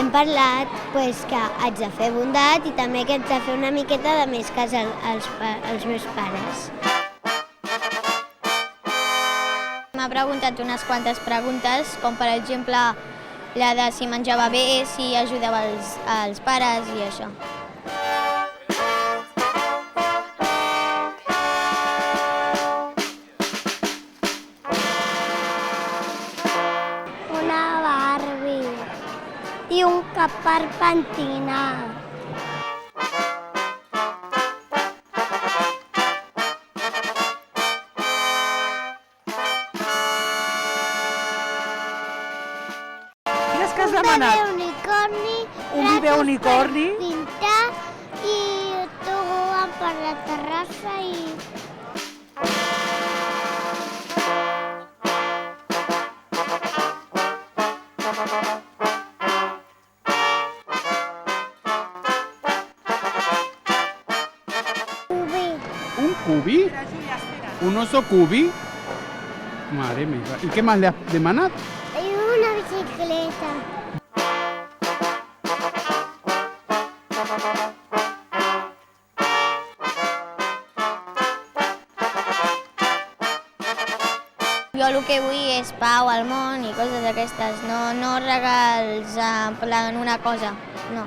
hem parlat que haig de fer bondat i també que haig de fer una miqueta de més cas als meus pares. M'ha preguntat unes quantes preguntes, com per exemple la de si menjava bé, si ajudava els pares i això. Una Barbie i un cap per pentinar. Quines que has demanat? Un bebè unicorni, Un bebè unicorni? per pintar i tobogan per la terrassa i... ¿Un cubi? ¿Un oso cubi? Madre mía. ¿Y qué más le has demandado? I una bicicleta. Jo el que vull és pau al món i coses d'aquestes, no regals en plan una cosa, no.